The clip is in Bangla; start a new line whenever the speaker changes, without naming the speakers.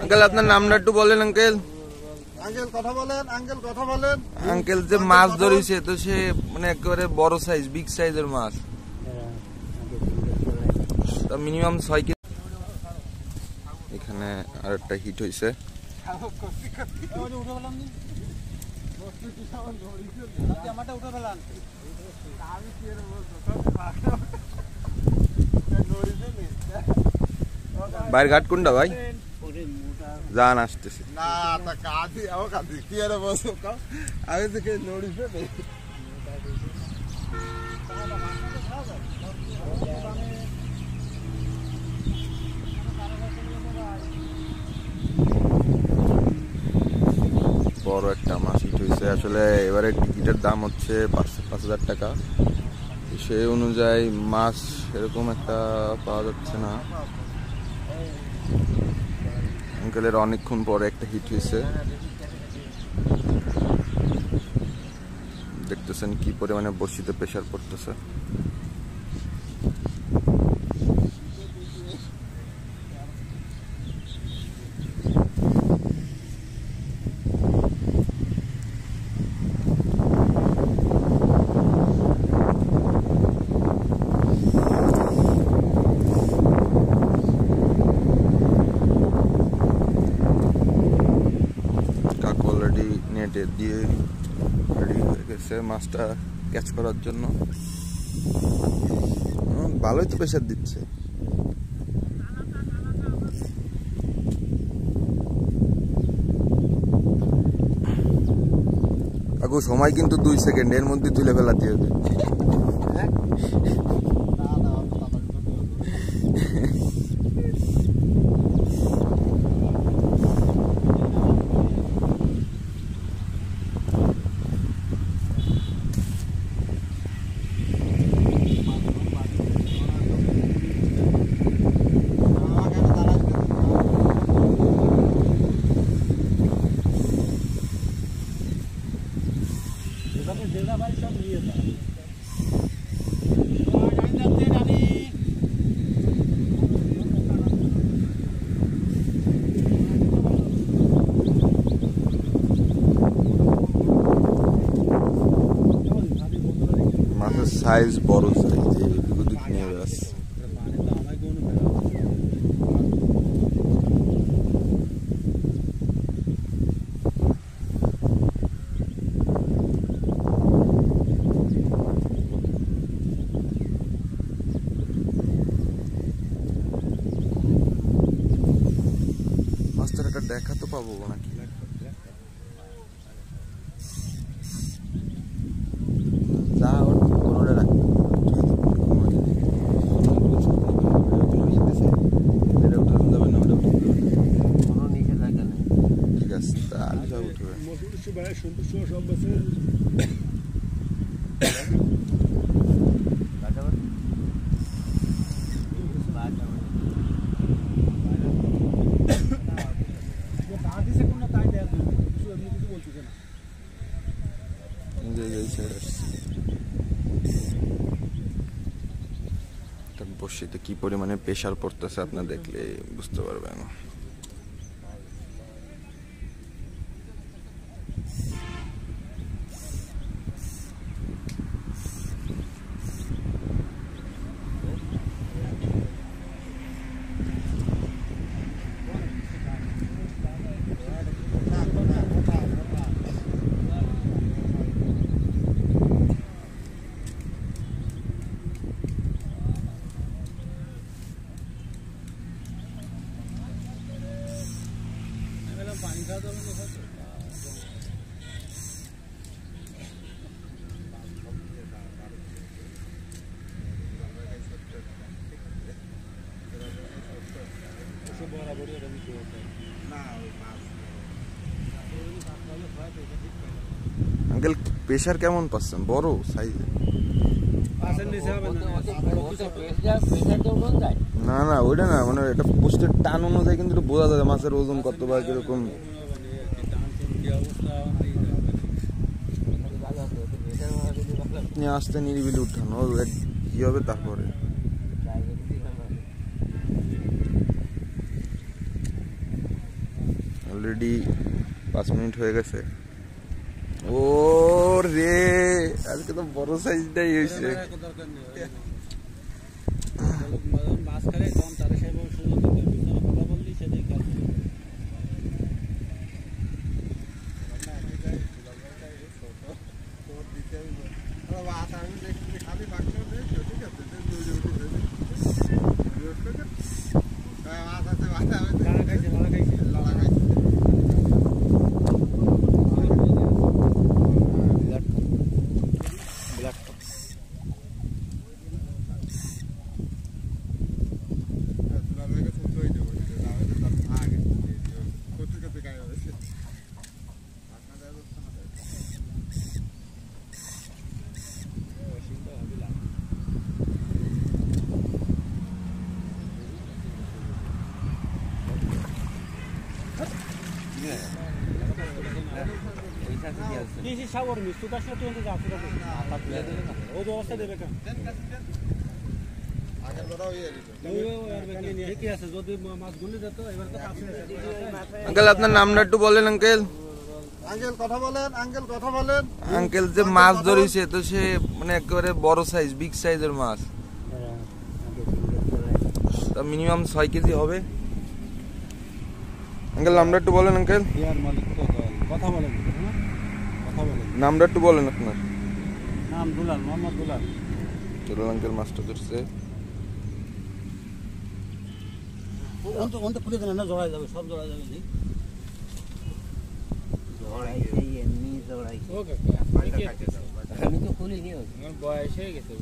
আঙ্কেল আপনার নামটা একটু বলেন আঙ্কেল।
আঙ্কেল কথা বলেন, আঙ্কেল কথা বলেন।
আঙ্কেল যে মাছ ধরেছে তো সে মানে একেবারে বড় সাইজ, বিগ সাইজের মাছ, মিনিমাম 6 কেজি। এখানে আরেকটা হিট হয়েছে। বাইরে ঘাট কোনটা ভাই? জান আসতেছে
না তা কাঁদি আও কাঁদি কি আরে বসো কাও আগে থেকে নড়িছে নেই।
বড় একটা মাছ হিট হয়েছে। আসলে এবারে টিকিটের দাম হচ্ছে 5,000 টাকা। সেই অনুযায়ী মাছ এরকম একটা পাওয়া যাচ্ছে না। আঙ্কেলের অনেকক্ষণ পরে একটা হিট হয়েছে। দেখতেছেন কি পরিমাণে বড়শিতে প্রেসার পড়তেছে। অলরেডি নেটে দিয়ে রেডি হয়ে গেছে মাছটা ক্যাচ করার জন্য। ভালোই তো প্রেসার দিচ্ছে। কাকু সময় কিন্তু 2 সেকেন্ড, এর মধ্যে তুলে ফেলাতে হবে। মাছের সাইজ বড় সাইজ, এদিক নিয়ে ব্যাস। মাছটার একটা দেখা তো পাবো নাকি? বর্ষিতে কি পরিমাণে প্রেসার পড়তেছে আপনারা দেখলে বুঝতে পারবেন। আঙ্কেল প্রেসার কেমন পাচ্ছেন? বড় সাইজে? না না ওইটা না, মানে এটা পোস্টের টান অনুযায়ী কিন্তু একটু বোঝা যায় মাছের ওজন কত বা কিরকম। আপনি আসতে নিরিবিলি উঠানো কি হবে তারপরে। অলরেডি 5 মিনিট হয়ে গেছে। ও রে আজকে তো বড় সাইজটাই হয়েছে।
সাগর মিষ্টি তো আসলে তুই ওই ব্যবস্থা দেবে কেন
আঙ্কেল আপনার নামটা একটু বলেন। আঙ্কেল
আঙ্কেল কথা বলেন, আঙ্কেল কথা বলেন।
আঙ্কেল যে মাছ ধরেছে তো সে মানে একেবারে বড় সাইজ, বিগ সাইজের মাছ, মিনিমাম 6 কেজি হবে। আঙ্কেল নামটা একটু বলেন। আঙ্কেল
কথা বলেন, কথা বলেন।
নামটা একটু বলেন আপনার।
নাম দুলাল, মোহাম্মদ দুলাল।
দুলাল আঙ্কেল মাছটা ধরছে।
অন্ত খুলে দেন না, জড়াই যাবে, সব জড়াই যাবে। আমি তো খুলি নি, আমার বয়স হয়ে গেছে।